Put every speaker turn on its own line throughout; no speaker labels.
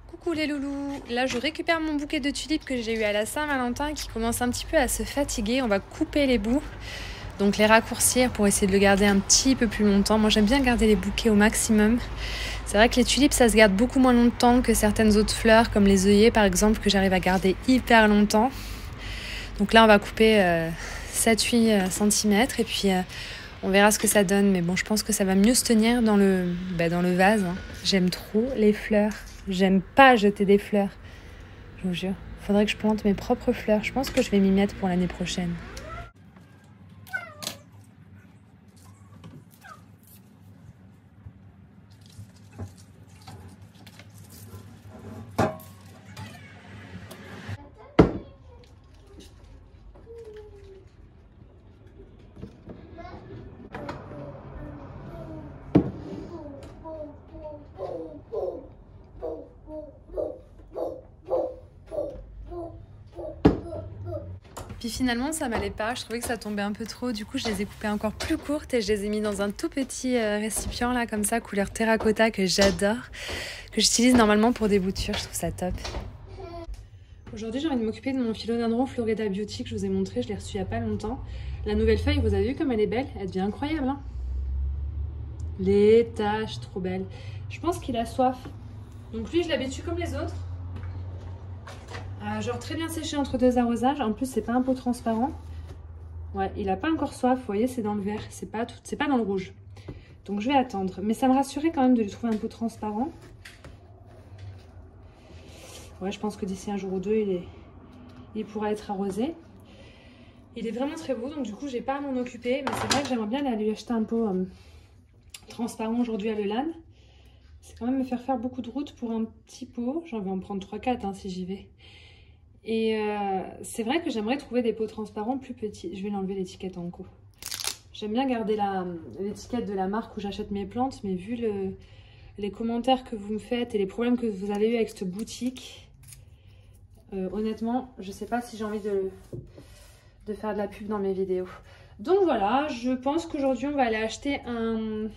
Coucou les loulous, là je récupère mon bouquet de tulipes que j'ai eu à la Saint-Valentin qui commence un petit peu à se fatiguer. On va couper les bouts, donc les raccourcir pour essayer de le garder un petit peu plus longtemps. Moi j'aime bien garder les bouquets au maximum. C'est vrai que les tulipes ça se garde beaucoup moins longtemps que certaines autres fleurs comme les œillets par exemple que j'arrive à garder hyper longtemps. Donc là on va couper 7-8 cm et puis on verra ce que ça donne. Mais bon, je pense que ça va mieux se tenir dans le vase. J'aime trop les fleurs. J'aime pas jeter des fleurs. Je vous jure. Faudrait que je plante mes propres fleurs. Je pense que je vais m'y mettre pour l'année prochaine. Puis finalement ça m'allait pas, je trouvais que ça tombait un peu trop, du coup je les ai coupées encore plus courtes et je les ai mis dans un tout petit récipient là comme ça, couleur terracotta que j'adore, que j'utilise normalement pour des boutures, je trouve ça top. Aujourd'hui j'ai envie de m'occuper de mon philodendron Florida Beauty que je vous ai montré, je l'ai reçu il y a pas longtemps. La nouvelle feuille, vous avez vu comme elle est belle, elle devient incroyable hein. Les taches, trop belles. Je pense qu'il a soif, donc lui je l'habitue comme les autres. Genre très bien séché entre deux arrosages. En plus, c'est pas un pot transparent. Ouais, il a pas encore soif. Vous voyez, c'est dans le vert. C'est pas dans le rouge. Donc, je vais attendre. Mais ça me rassurait quand même de lui trouver un pot transparent. Ouais, je pense que d'ici un jour ou deux, il pourra être arrosé. Il est vraiment très beau. Donc, du coup, j'ai pas à m'en occuper. Mais c'est vrai que j'aimerais bien aller lui acheter un pot transparent aujourd'hui à Lelane. C'est quand même me faire beaucoup de route pour un petit pot. J'en vais en prendre 3-4 hein, si j'y vais. Et c'est vrai que j'aimerais trouver des pots transparents plus petits. Je vais l'enlever l'étiquette en co. J'aime bien garder l'étiquette de la marque où j'achète mes plantes, mais vu les commentaires que vous me faites et les problèmes que vous avez eu avec cette boutique, honnêtement, je sais pas si j'ai envie de faire de la pub dans mes vidéos. Donc voilà, je pense qu'aujourd'hui on va aller acheter un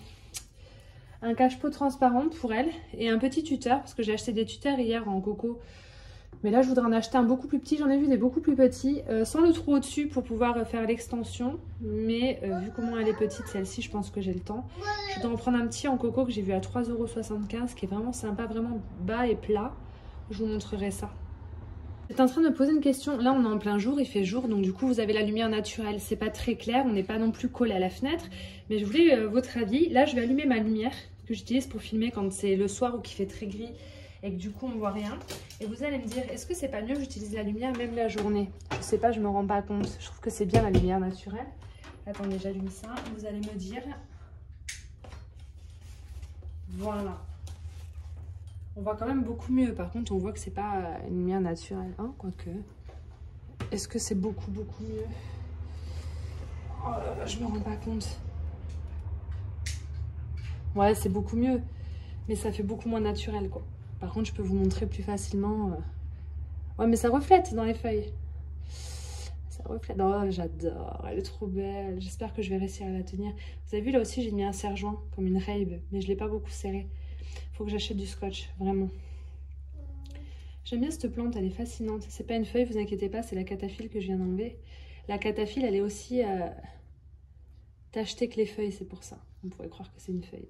cache-pot transparent pour elle et un petit tuteur, parce que j'ai acheté des tuteurs hier en coco. Mais là, je voudrais en acheter un beaucoup plus petit. J'en ai vu des beaucoup plus petits, sans le trou au-dessus pour pouvoir faire l'extension. Mais vu comment elle est petite, celle-ci, je pense que j'ai le temps. Je dois en prendre un petit en coco que j'ai vu à 3,75 €, qui est vraiment sympa, vraiment bas et plat. Je vous montrerai ça. J'étais en train de me poser une question. Là, on est en plein jour, il fait jour, donc du coup, vous avez la lumière naturelle. C'est pas très clair, on n'est pas non plus collé à la fenêtre. Mais je voulais votre avis. Là, je vais allumer ma lumière que j'utilise pour filmer quand c'est le soir ou qu'il fait très gris et que du coup on voit rien. Et vous allez me dire, est-ce que c'est pas mieux que j'utilise la lumière même la journée? Je sais pas, je me rends pas compte. Je trouve que c'est bien la lumière naturelle. Attendez, j'allume ça. Vous allez me dire. Voilà. On voit quand même beaucoup mieux. Par contre, on voit que c'est pas une lumière naturelle. Hein, quoique. Est-ce que c'est beaucoup mieux? Oh là là, je me rends pas compte. Ouais, c'est beaucoup mieux. Mais ça fait beaucoup moins naturel, quoi. Par contre, je peux vous montrer plus facilement. Ouais, mais ça reflète dans les feuilles. Ça reflète. Oh, j'adore. Elle est trop belle. J'espère que je vais réussir à la tenir. Vous avez vu, là aussi, j'ai mis un serre-joint, comme une Raybe. Mais je ne l'ai pas beaucoup serré. Il faut que j'achète du scotch, vraiment. J'aime bien cette plante, elle est fascinante. C'est pas une feuille, vous inquiétez pas, c'est la cataphylle que je viens d'enlever. La cataphylle, elle est aussi tachetée que les feuilles, c'est pour ça. On pourrait croire que c'est une feuille.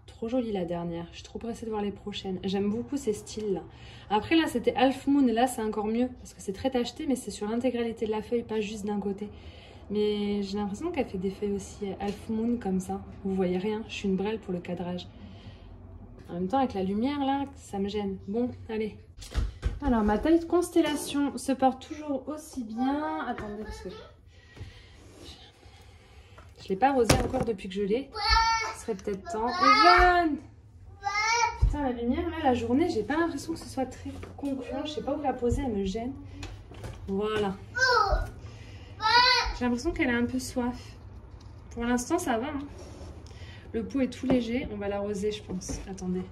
Trop jolie la dernière, je suis trop pressée de voir les prochaines. J'aime beaucoup ces styles là. Après là c'était Half Moon et là c'est encore mieux parce que c'est très tacheté mais c'est sur l'intégralité de la feuille, pas juste d'un côté. Mais j'ai l'impression qu'elle fait des feuilles aussi Half Moon comme ça. Vous voyez rien, je suis une brêle pour le cadrage. En même temps avec la lumière là, ça me gêne. Bon, allez. Alors ma taille de constellation se porte toujours aussi bien. Attendez parce que je l'ai pas arrosée encore depuis que je l'ai. Serait peut-être temps. Evan! Putain, la lumière, là, la journée, j'ai pas l'impression que ce soit très concluant. Je sais pas où la poser, elle me gêne. Voilà. J'ai l'impression qu'elle a un peu soif. Pour l'instant, ça va. Hein. Le pot est tout léger. On va l'arroser, je pense. Attendez.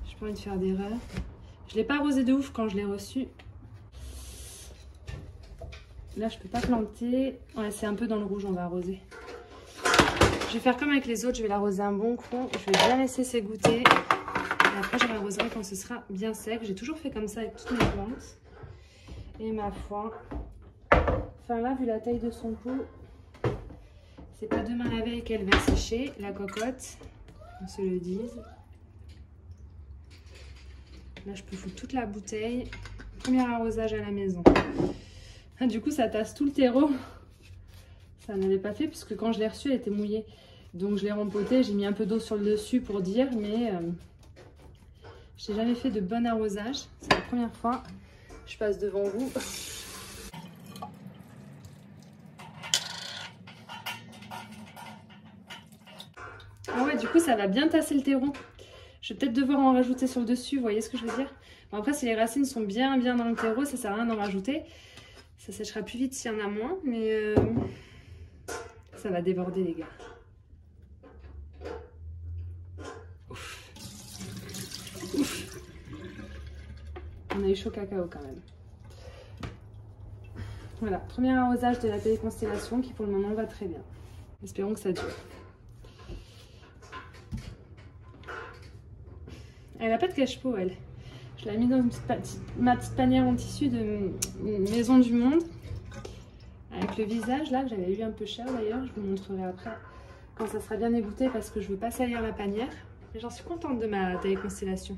J'ai pas envie de faire d'erreur. Je l'ai pas arrosé de ouf quand je l'ai reçu. Là, je peux pas planter. Ouais, c'est un peu dans le rouge, on va arroser. Je vais faire comme avec les autres, je vais l'arroser un bon coup. Je vais bien laisser s'égoutter. Et après, je l'arroserai quand ce sera bien sec. J'ai toujours fait comme ça avec toutes mes plantes. Et ma foi, enfin là, vu la taille de son pot, c'est pas demain la veille qu'elle va sécher, la cocotte, on se le dise. Là, je peux foutre toute la bouteille. Premier arrosage à la maison. Ah, du coup, ça tasse tout le terreau. Ça n'avait pas fait puisque quand je l'ai reçu, elle était mouillée. Donc, je l'ai rempotée. J'ai mis un peu d'eau sur le dessus pour dire, mais je n'ai jamais fait de bon arrosage. C'est la première fois. Je passe devant vous. Ah ouais, du coup, ça va bien tasser le terreau. Je vais peut-être devoir en rajouter sur le dessus, vous voyez ce que je veux dire? Bon, après, si les racines sont bien dans le terreau, ça sert à rien d'en rajouter. Ça séchera plus vite s'il y en a moins, mais ça va déborder, les gars. Ouf. Ouf. On a eu chaud cacao quand même. Voilà, premier arrosage de la téléconstellation qui pour le moment va très bien. Espérons que ça dure. Elle n'a pas de cache-pot, elle. Je l'ai mis dans ma petite panière en tissu de Maison du Monde. Avec le visage là, que j'avais eu un peu cher d'ailleurs. Je vous montrerai après quand ça sera bien égoutté parce que je ne veux pas salir la panière. Mais j'en suis contente de ma téléconstellation.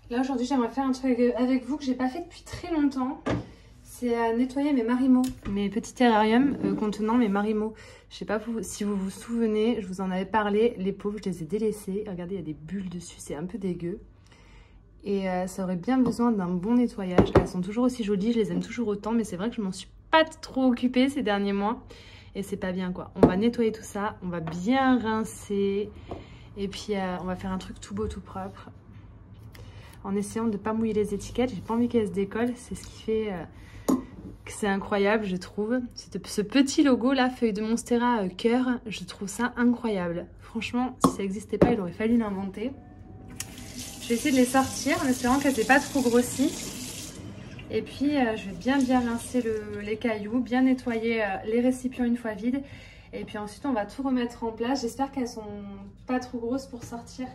Là aujourd'hui, j'aimerais faire un truc avec vous que j'ai pas fait depuis très longtemps. C'est à nettoyer mes marimots, mes petits terrariums contenant mes marimots. Je sais pas si vous vous souvenez, je vous en avais parlé, les pauvres, je les ai délaissés. Regardez, il y a des bulles dessus, c'est un peu dégueu. Et ça aurait bien besoin d'un bon nettoyage. Elles sont toujours aussi jolies, je les aime toujours autant, mais c'est vrai que je m'en suis pas trop occupée ces derniers mois. Et c'est pas bien quoi. On va nettoyer tout ça, on va bien rincer. Et puis on va faire un truc tout beau, tout propre. En essayant de ne pas mouiller les étiquettes, j'ai pas envie qu'elles se décollent, c'est ce qui fait... c'est incroyable, je trouve. Ce petit logo là, feuille de Monstera cœur, je trouve ça incroyable. Franchement, si ça n'existait pas, il aurait fallu l'inventer. Je vais essayer de les sortir en espérant qu'elles n'aient pas trop grossi. Et puis, je vais bien rincer les cailloux, bien nettoyer les récipients une fois vides. Et puis ensuite, on va tout remettre en place. J'espère qu'elles sont pas trop grosses pour sortir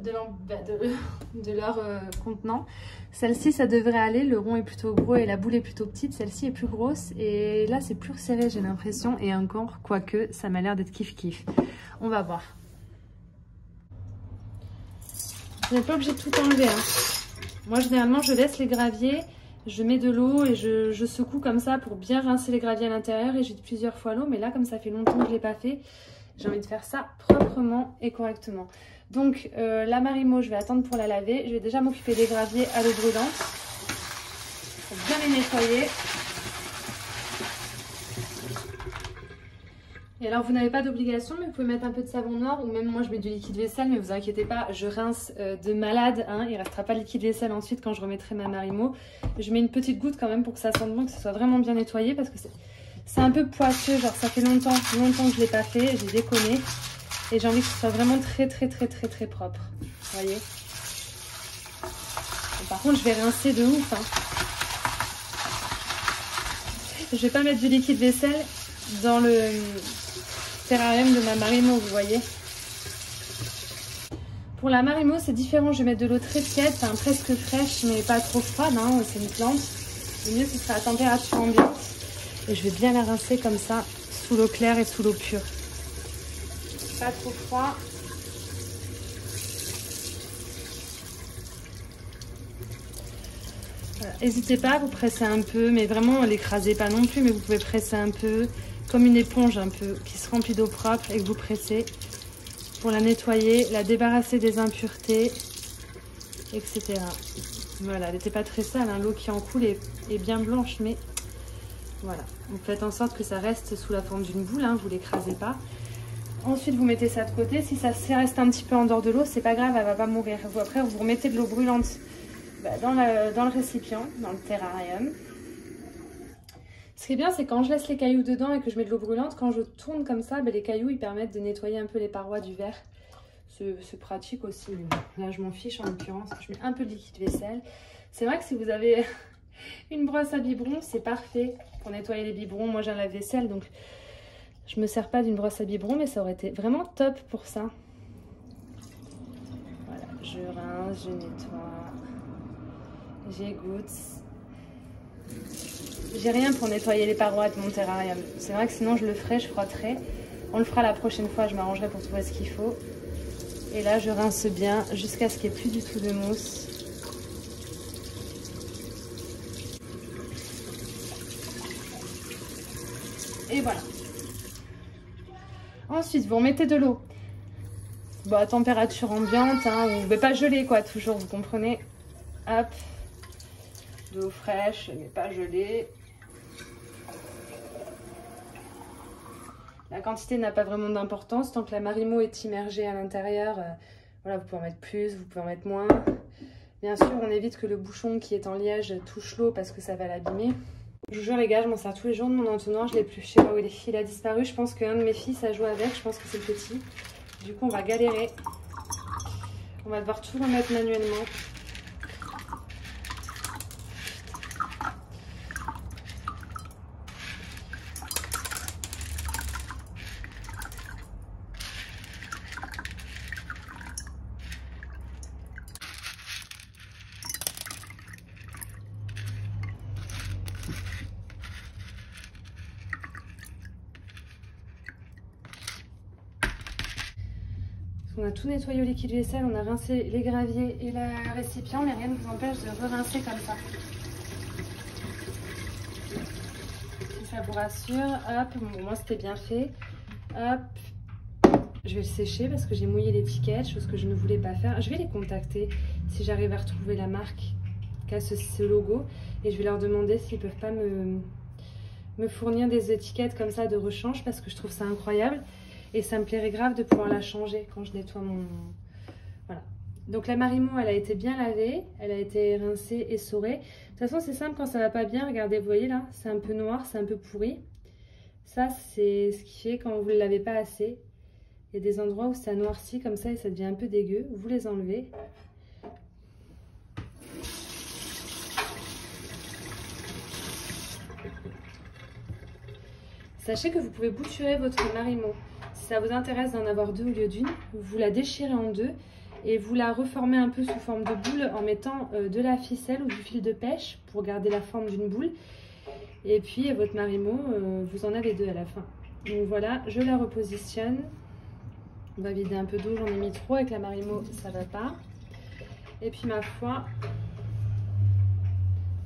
de leur contenant. Celle-ci, ça devrait aller. Le rond est plutôt gros et la boule est plutôt petite. Celle-ci est plus grosse et là, c'est plus serré, j'ai l'impression. Et encore, quoique, ça m'a l'air d'être kiff-kiff. On va voir. Vous n'êtes pas obligé de tout enlever. Hein. Moi, généralement, je laisse les graviers. Je mets de l'eau et je secoue comme ça pour bien rincer les graviers à l'intérieur. Et j'utilise plusieurs fois l'eau. Mais là, comme ça fait longtemps que je ne l'ai pas fait, j'ai envie de faire ça proprement et correctement. Donc la marimo, je vais attendre pour la laver. Je vais déjà m'occuper des graviers à l'eau brûlante. Pour bien les nettoyer. Et alors vous n'avez pas d'obligation, mais vous pouvez mettre un peu de savon noir ou même moi je mets du liquide vaisselle, mais vous inquiétez pas, je rince de malade. Hein, il ne restera pas de liquide vaisselle ensuite quand je remettrai ma marimo. Je mets une petite goutte quand même pour que ça sente bon, que ce soit vraiment bien nettoyé parce que c'est un peu poisseux, genre ça fait longtemps que je ne l'ai pas fait, j'ai déconné. Et j'ai envie que ce soit vraiment très propre. Vous voyez. Et par contre, je vais rincer de ouf. Hein. Je vais pas mettre du liquide vaisselle dans le terrarium de ma marimo, vous voyez. Pour la marimo, c'est différent. Je vais mettre de l'eau très tiède, enfin presque fraîche, mais pas trop froide. Hein. C'est une plante. Le mieux, ce sera à température ambiante. Et je vais bien la rincer comme ça, sous l'eau claire et sous l'eau pure. Pas trop froid. Voilà. N'hésitez pas à vous presser un peu, mais vraiment l'écrasez pas non plus, mais vous pouvez presser un peu, comme une éponge un peu, qui se remplit d'eau propre et que vous pressez pour la nettoyer, la débarrasser des impuretés, etc. Voilà, elle n'était pas très sale, hein. L'eau qui en coule est bien blanche, mais voilà. Vous faites en sorte que ça reste sous la forme d'une boule, hein, vous l'écrasez pas. Ensuite, vous mettez ça de côté. Si ça reste un petit peu en dehors de l'eau, c'est pas grave, elle va pas mourir. Après, vous remettez de l'eau brûlante dans le récipient, dans le terrarium. Ce qui est bien, c'est quand je laisse les cailloux dedans et que je mets de l'eau brûlante, quand je tourne comme ça, les cailloux, ils permettent de nettoyer un peu les parois du verre. C'est pratique aussi. Là, je m'en fiche en l'occurrence. Je mets un peu de liquide vaisselle. C'est vrai que si vous avez une brosse à biberon, c'est parfait pour nettoyer les biberons. Moi, j'ai un lave-vaisselle, donc... Je me sers pas d'une brosse à biberon, mais ça aurait été vraiment top pour ça. Voilà, je rince, je nettoie, j'égoutte. J'ai rien pour nettoyer les parois de mon terrarium. C'est vrai que sinon je le ferais, je frotterais. On le fera la prochaine fois, je m'arrangerai pour trouver ce qu'il faut. Et là, je rince bien jusqu'à ce qu'il n'y ait plus du tout de mousse. Et voilà. Ensuite, vous remettez de l'eau. Bon, à température ambiante, hein, ou mais pas gelée, quoi, toujours, vous comprenez. Hop. De l'eau fraîche, mais pas gelée. La quantité n'a pas vraiment d'importance. Tant que la marimo est immergée à l'intérieur, voilà, vous pouvez en mettre plus, vous pouvez en mettre moins. Bien sûr, on évite que le bouchon qui est en liège touche l'eau parce que ça va l'abîmer. Je vous jure les gars, je m'en sers tous les jours de mon entonnoir, je l'ai plus, je sais pas où il est. Il a disparu, je pense qu'un de mes fils a joué avec, je pense que c'est le petit. Du coup, on va galérer. On va devoir tout remettre manuellement. On a tout nettoyé au liquide vaisselle, on a rincé les graviers et le récipient, mais rien ne vous empêche de re-rincer comme ça. Si ça vous rassure, hop, bon, moi c'était bien fait. Hop, je vais le sécher parce que j'ai mouillé l'étiquette, chose que je ne voulais pas faire. Je vais les contacter si j'arrive à retrouver la marque qui a ce logo et je vais leur demander s'ils ne peuvent pas me fournir des étiquettes comme ça de rechange parce que je trouve ça incroyable. Et ça me plairait grave de pouvoir la changer quand je nettoie mon... Voilà. Donc la marimo, elle a été bien lavée. Elle a été rincée, essorée. De toute façon, c'est simple quand ça va pas bien. Regardez, vous voyez là, c'est un peu noir, c'est un peu pourri. Ça, c'est ce qui fait quand vous ne le lavez pas assez. Il y a des endroits où ça noircit comme ça et ça devient un peu dégueu. Vous les enlevez. Sachez que vous pouvez bouturer votre marimo. Si ça vous intéresse d'en avoir deux au lieu d'une, vous la déchirez en deux et vous la reformez un peu sous forme de boule en mettant de la ficelle ou du fil de pêche pour garder la forme d'une boule. Et puis votre marimo, vous en avez deux à la fin. Donc voilà, je la repositionne. On va vider un peu d'eau, j'en ai mis trop avec la marimo, ça va pas. Et puis ma foi,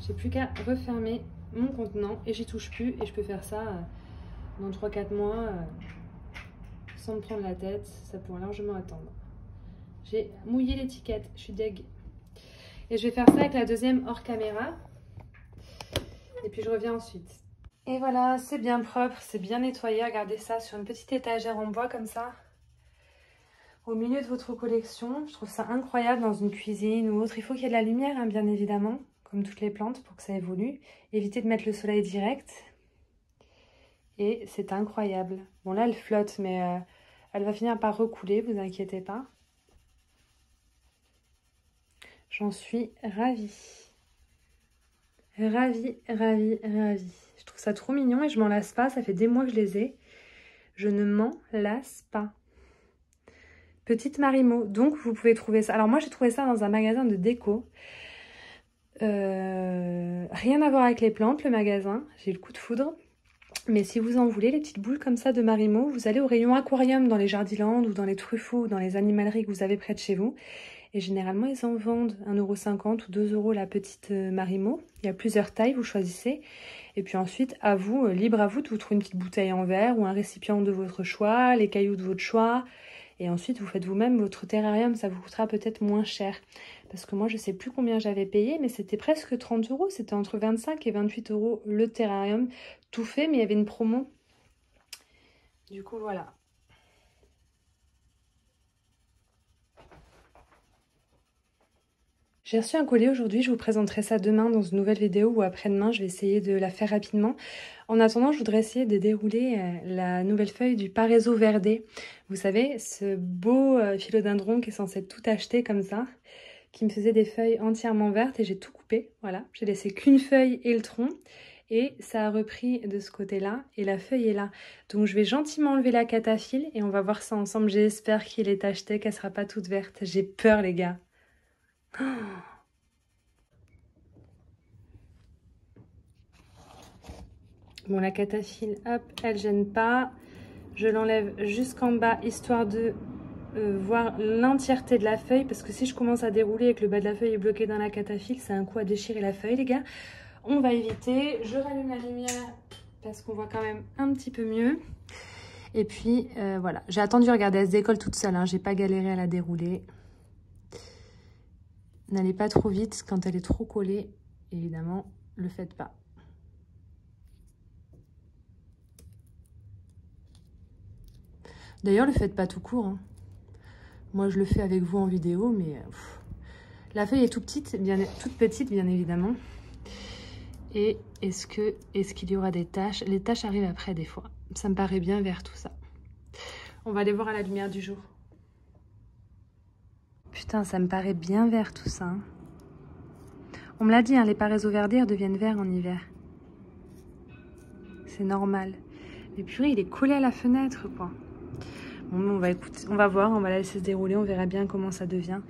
j'ai plus qu'à refermer mon contenant et j'y touche plus et je peux faire ça dans 3-4 mois. Sans me prendre la tête, ça pourrait largement attendre. J'ai mouillé l'étiquette, je suis deg. Et je vais faire ça avec la deuxième hors caméra. Et puis je reviens ensuite. Et voilà, c'est bien propre, c'est bien nettoyé. Regardez ça sur une petite étagère en bois comme ça. Au milieu de votre collection. Je trouve ça incroyable dans une cuisine ou autre. Il faut qu'il y ait de la lumière, hein, bien évidemment, comme toutes les plantes pour que ça évolue. Évitez de mettre le soleil direct. Et c'est incroyable. Bon là elle flotte mais elle va finir par recouler, vous inquiétez pas. J'en suis ravie. Ravie, ravie, ravie. Je trouve ça trop mignon et je m'en lasse pas. Ça fait des mois que je les ai. Je ne m'en lasse pas. Petite marimo. Donc vous pouvez trouver ça. Alors moi j'ai trouvé ça dans un magasin de déco. Rien à voir avec les plantes, le magasin. J'ai eu le coup de foudre. Mais si vous en voulez, les petites boules comme ça de marimo, vous allez au rayon aquarium dans les Jardiland ou dans les Truffaut ou dans les animaleries que vous avez près de chez vous. Et généralement, ils en vendent 1,50 € ou 2 € la petite marimo. Il y a plusieurs tailles, vous choisissez. Et puis ensuite, à vous, libre à vous de vous trouver une petite bouteille en verre ou un récipient de votre choix, les cailloux de votre choix. Et ensuite, vous faites vous-même votre terrarium. Ça vous coûtera peut-être moins cher. Parce que moi, je ne sais plus combien j'avais payé, mais c'était presque 30 €. C'était entre 25 et 28 € le terrarium. Tout fait, mais il y avait une promo. Du coup, voilà. J'ai reçu un colis aujourd'hui, je vous présenterai ça demain dans une nouvelle vidéo ou après-demain, je vais essayer de la faire rapidement. En attendant, je voudrais essayer de dérouler la nouvelle feuille du Parezo Verde. Vous savez, ce beau philodendron qui est censé être tout acheté comme ça, qui me faisait des feuilles entièrement vertes et j'ai tout coupé, voilà. J'ai laissé qu'une feuille et le tronc. Et ça a repris de ce côté-là et la feuille est là. Donc je vais gentiment enlever la cataphylle et on va voir ça ensemble. J'espère qu'il est tacheté, qu'elle sera pas toute verte. J'ai peur les gars. Oh. Bon, la cataphylle, hop, elle gêne pas. Je l'enlève jusqu'en bas, histoire de voir l'entièreté de la feuille. Parce que si je commence à dérouler et que le bas de la feuille est bloqué dans la cataphylle, c'est un coup à déchirer la feuille, les gars. On va éviter. Je rallume la lumière parce qu'on voit quand même un petit peu mieux. Et puis, voilà. J'ai attendu, regardez, elle se décolle toute seule. Hein. J'ai pas galéré à la dérouler. N'allez pas trop vite quand elle est trop collée. Évidemment, le faites pas. D'ailleurs, le faites pas tout court. Hein. Moi, je le fais avec vous en vidéo, mais la feuille est toute petite, bien évidemment. Et est-ce qu'il y aura des taches? Les taches arrivent après des fois. Ça me paraît bien vert tout ça. On va les voir à la lumière du jour. Putain, ça me paraît bien vert tout ça. Hein. On me l'a dit, hein, les paraisos verdir deviennent verts en hiver. C'est normal. Mais purée, il est collé à la fenêtre, quoi. Bon, on va voir, on va la laisser se dérouler, on verra bien comment ça devient.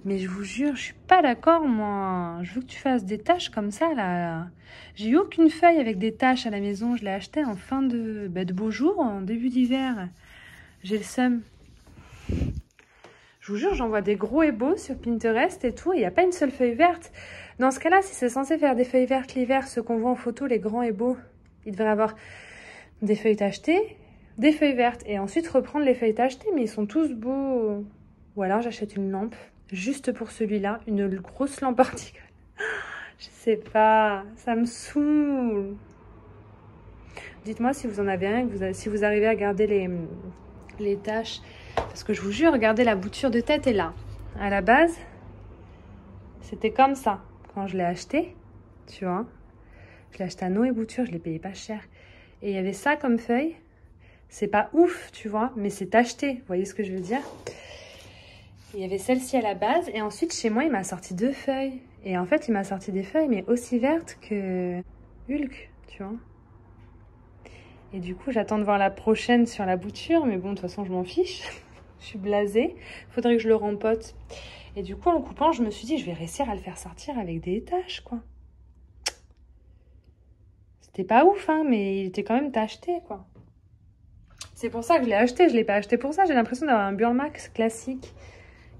Mais je vous jure, je suis pas d'accord, moi. Je veux que tu fasses des taches comme ça, là. J'ai eu aucune feuille avec des taches à la maison. Je l'ai acheté en fin de beau jour, en début d'hiver. J'ai le seum. Je vous jure, j'en vois des gros et beaux sur Pinterest et tout. Il n'y a pas une seule feuille verte. Dans ce cas-là, si c'est censé faire des feuilles vertes l'hiver, ceux qu'on voit en photo, les grands et beaux, ils devraient avoir des feuilles tachetées, des feuilles vertes et ensuite reprendre les feuilles tachetées, mais ils sont tous beaux. Ou alors j'achète une lampe juste pour celui-là, une grosse lampe horticole. Je sais pas, ça me saoule. Dites-moi si vous en avez un, si vous arrivez à garder les taches. Parce que je vous jure, regardez, la bouture de tête est là. À la base, c'était comme ça quand je l'ai acheté, tu vois. Je l'ai acheté à Noé Bouture, je l'ai payé pas cher. Et il y avait ça comme feuille. C'est pas ouf, tu vois, mais c'est tacheté. Vous voyez ce que je veux dire? Il y avait celle-ci à la base. Et ensuite, chez moi, il m'a sorti 2 feuilles. Et en fait, il m'a sorti des feuilles, mais aussi vertes que Hulk, tu vois. Et du coup, j'attends de voir la prochaine sur la bouture. Mais bon, de toute façon, je m'en fiche. Je suis blasée. Faudrait que je le rempote. Et du coup, en le coupant, je me suis dit, je vais réussir à le faire sortir avec des taches, quoi. C'était pas ouf, hein, mais il était quand même tacheté, quoi. C'est pour ça que je l'ai acheté. Je l'ai pas acheté pour ça. J'ai l'impression d'avoir un Burlmax classique,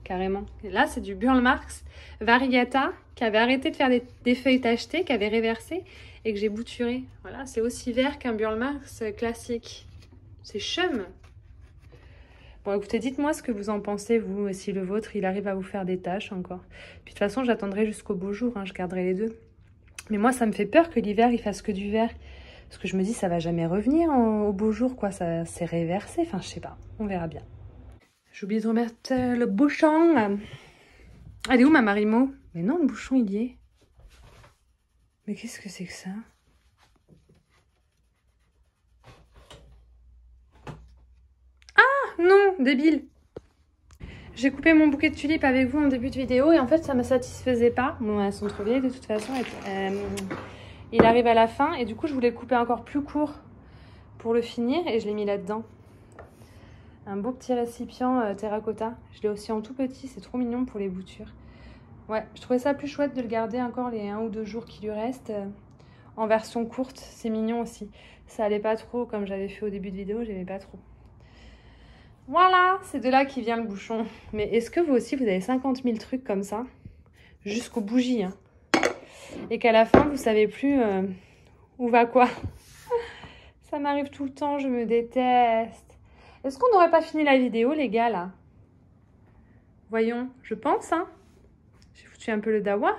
carrément. Et là, c'est du Burlmax Variegata qui avait arrêté de faire des feuilles tachetées, qui avait réversé et que j'ai bouturé. Voilà, c'est aussi vert qu'un Burlmax classique. C'est chum. Bon, écoutez, dites-moi ce que vous en pensez, vous, si le vôtre, il arrive à vous faire des taches encore. Puis de toute façon, j'attendrai jusqu'au beau jour, hein, je garderai les deux. Mais moi, ça me fait peur que l'hiver, il fasse que du vert. Parce que je me dis, ça va jamais revenir au beau jour, quoi. Ça s'est réversé. Enfin, je sais pas. On verra bien. J'ai oublié de remettre le bouchon. Elle est où, ma Marimo? Mais non, le bouchon, il y est. Mais qu'est-ce que c'est que ça? Ah, non, débile. J'ai coupé mon bouquet de tulipes avec vous en début de vidéo et en fait, ça ne me satisfaisait pas. Bon, elles sont trop vieilles de toute façon. Il arrive à la fin et du coup, je voulais couper encore plus court pour le finir et je l'ai mis là-dedans. Un beau petit récipient terracotta. Je l'ai aussi en tout petit, c'est trop mignon pour les boutures. Ouais, je trouvais ça plus chouette de le garder encore les 1 ou 2 jours qui lui restent. En version courte, c'est mignon aussi. Ça allait pas trop comme j'avais fait au début de vidéo, j'aimais pas trop. Voilà, c'est de là qui vient le bouchon. Mais est-ce que vous aussi, vous avez 50 000 trucs comme ça? Jusqu'aux bougies, hein. Et qu'à la fin, vous savez plus où va quoi. Ça m'arrive tout le temps, je me déteste. Est-ce qu'on n'aurait pas fini la vidéo, les gars, là? Voyons, je pense, hein. J'ai foutu un peu le dawa.